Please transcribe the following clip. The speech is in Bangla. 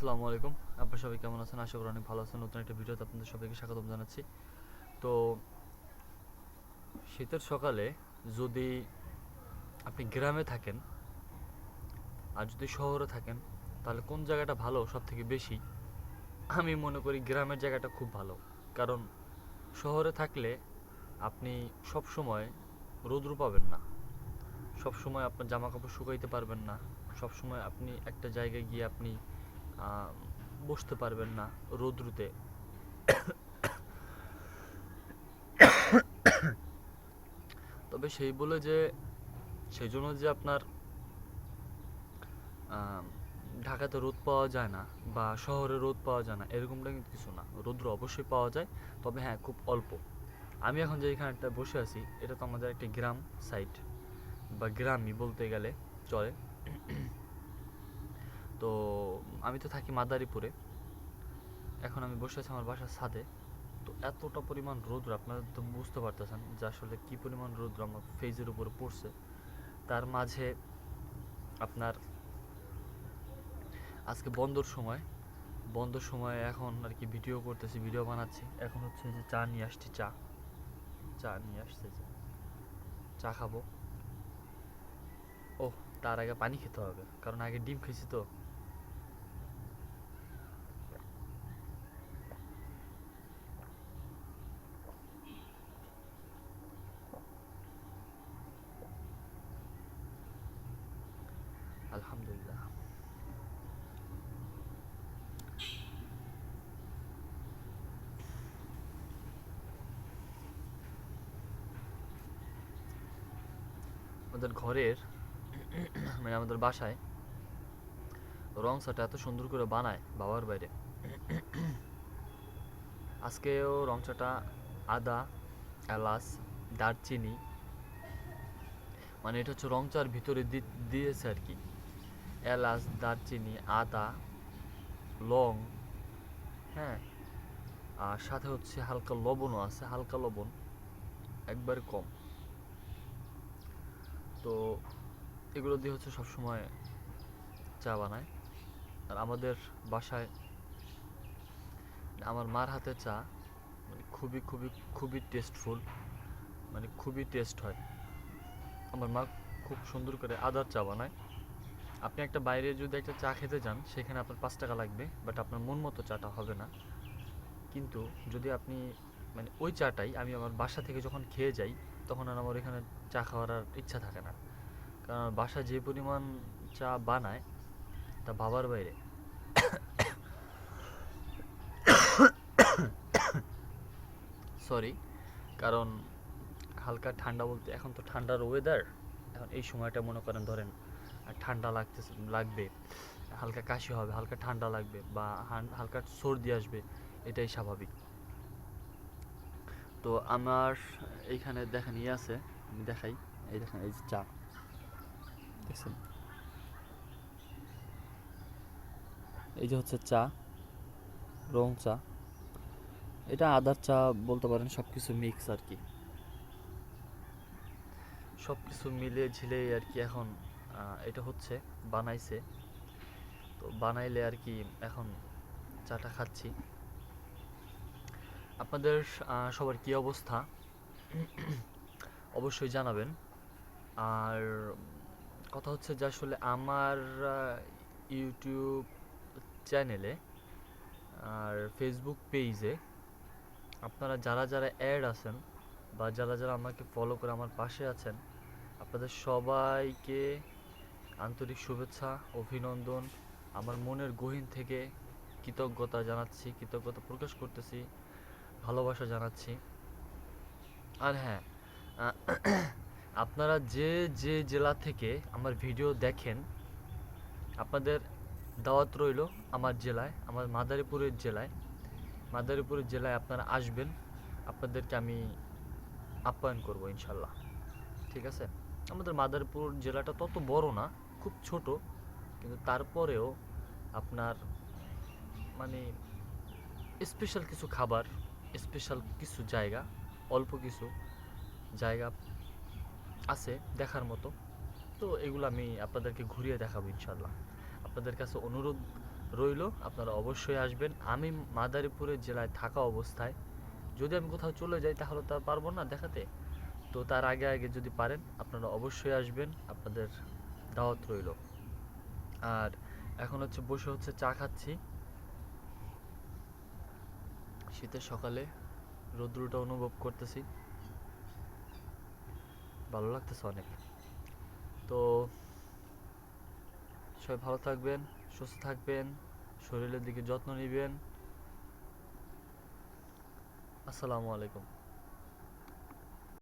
আসসালামু আলাইকুম। আপনারা সবাই কেমন আছেন? আশা করি অনেক ভালো আছেন। নতুন একটা ভিডিওতে আপনাদের সবাইকে স্বাগতম জানাচ্ছি। তো শীতের সকালে যদি আপনি গ্রামে থাকেন আর যদি শহরে থাকেন, তাহলে কোন জায়গাটা ভালো সবথেকে বেশি? আমি মনে করি গ্রামের জায়গাটা খুব ভালো। কারণ শহরে থাকলে আপনি সব সময় রৌদ্র পাবেন না। সব সময় আপনার জামা কাপড় শুকাইতে পারবেন না। সব সময় আপনি একটা জায়গায় গিয়ে আপনি আহ, বসতে পারবেন না রৌদ্রুতে। তবে সেই জন্য যে আপনার আম, ঢাকাতে রোদ পাওয়া যায় না বা শহরে রোদ পাওয়া যায় না এরকমটা কিন্তু কিছু না, রৌদ্র অবশ্যই পাওয়া যায়। তবে হ্যাঁ, খুব অল্প। আমি এখন যেখানটা বসে আছি এটা তো আমাদের একটা গ্রাম সাইড বা গ্রামই বলতে গেলে চলে। তো আমি তো থাকি মাদারীপুরে। এখন আমি বসে আছি আমার বাসার ছাদে। তো এতটা পরিমাণ রৌদ্র, আপনারা তো বুঝতে পারতেছেন যে আসলে কি পরিমাণ রৌদ্র আমার ফেজের উপরে পড়ছে। তার মাঝে আপনার আজকে বন্ধর সময় এখন আর কি ভিডিও করতেছি, ভিডিও বানাচ্ছি। এখন হচ্ছে যে চা নিয়ে আসছি, চা নিয়ে আসছে যে চা খাবো। ও, তার আগে পানি খেতে হবে কারণ আগে ডিম খেয়েছি তো। আলহামদুলিল্লাহ। আমাদের ঘরের মানে আমাদের বাসায় রং চাটা এত সুন্দর করে বানায় বাবার বাইরে। আজকেও রং চাটা আদা, এলাচ, দারচিনি, মানে এটা হচ্ছে রং চার ভিতরে দিয়েছে আর কি। এলাচ, দারচিনি, আদা, লং, হ্যাঁ, আর সাথে হচ্ছে হালকা লবণও আছে, হালকা লবণ, একবারে কম। তো এগুলো দিয়ে হচ্ছে সবসময় চা বানায়। আর আমাদের বাসায় আমার মার হাতের চা মানে খুবই খুবই খুবই টেস্টফুল, মানে খুবই টেস্ট হয়। আমার মা খুব সুন্দর করে আদার চা বানায়। আপনি একটা বাইরে যদি একটা চা খেতে যান সেখানে আপনার 5 টাকা লাগবে, বাট আপনার মন মতো চাটা হবে না। কিন্তু যদি আপনি মানে ওই চাটাই আমি আমার বাসা থেকে যখন খেয়ে যাই, তখন আর আমার এখানে চা খাওয়ার আর ইচ্ছা থাকে না। কারণ আমার বাসা যে পরিমাণ চা বানায় তা ভাবার বাইরে। সরি, কারণ হালকা ঠান্ডা বলতে এখন তো ঠান্ডার ওয়েদার। এখন এই সময়টা মনে করেন ধরেন ঠান্ডা লাগবে, হালকা কাশি হবে, হালকা ঠান্ডা লাগবে বা হালকা সর্দি আসবে, এটাই স্বাভাবিক। তো আমার এইখানে দেখেন আছে, আমি দেখাই। এই দেখেন, এই যে চা দেখছেন, এই যে হচ্ছে চা, রং চা। এটা আদার চা বলতে পারেন, সব কিছু মিক্স আর কি। সব কিছু মিলে ঝিলে আর কি এখন এটা হচ্ছে বানাইছে। তো বানাইলে আর কি এখন চাটা খাচ্ছি। আপনাদের সবার কি অবস্থা অবশ্যই জানাবেন। আর কথা হচ্ছে যে আসলে আমার ইউটিউব চ্যানেলে আর ফেসবুক পেজে আপনারা যারা যারা অ্যাড আছেন বা যারা যারা আমাকে ফলো করে আমার পাশে আছেন, আপনাদের সবাইকে আন্তরিক শুভেচ্ছা, অভিনন্দন, আমার মনের গহীন থেকে কৃতজ্ঞতা জানাচ্ছি, কৃতজ্ঞতা প্রকাশ করতেছি, ভালোবাসা জানাচ্ছি। আর হ্যাঁ, আহ, আপনারা যে যে জেলা থেকে আমার ভিডিও দেখেন, আপনাদের দাওয়াত রইল আমার জেলায়, আমার মাদারীপুরের জেলায় আপনারা আসবেন। আপনাদেরকে আমি আপ্যায়ন করব ইনশাল্লাহ। ঠিক আছে? আমাদের মাদারীপুর জেলাটা তত বড় না, খুব ছোট, কিন্তু তারপরেও আপনার মানে স্পেশাল কিছু খাবার, স্পেশাল কিছু জায়গা, অল্প কিছু জায়গা আছে দেখার মতো। তো এগুলো আমি আপনাদেরকে ঘুরিয়ে দেখাবো ইনশাল্লাহ। আপনাদের কাছে অনুরোধ রইলো, আপনারা অবশ্যই আসবেন। আমি মাদারীপুরের জেলায় থাকা অবস্থায় যদি আমি কোথাও চলে যাই তাহলে তো আর পারবো না দেখাতে। তো তার আগে আগে যদি পারেন আপনারা অবশ্যই আসবেন, আপনাদের দাওয়াত রইলো। আর এখন হচ্ছে বসে হচ্ছে চা খাচ্ছি শীতের সকালে, রৌদ্রটা অনুভব করতেছি, ভালো লাগতেছে অনেক। তো সবাই ভালো থাকবেন, সুস্থ থাকবেন, শরীরের দিকে যত্ন নেবেন। আসসালামু আলাইকুম।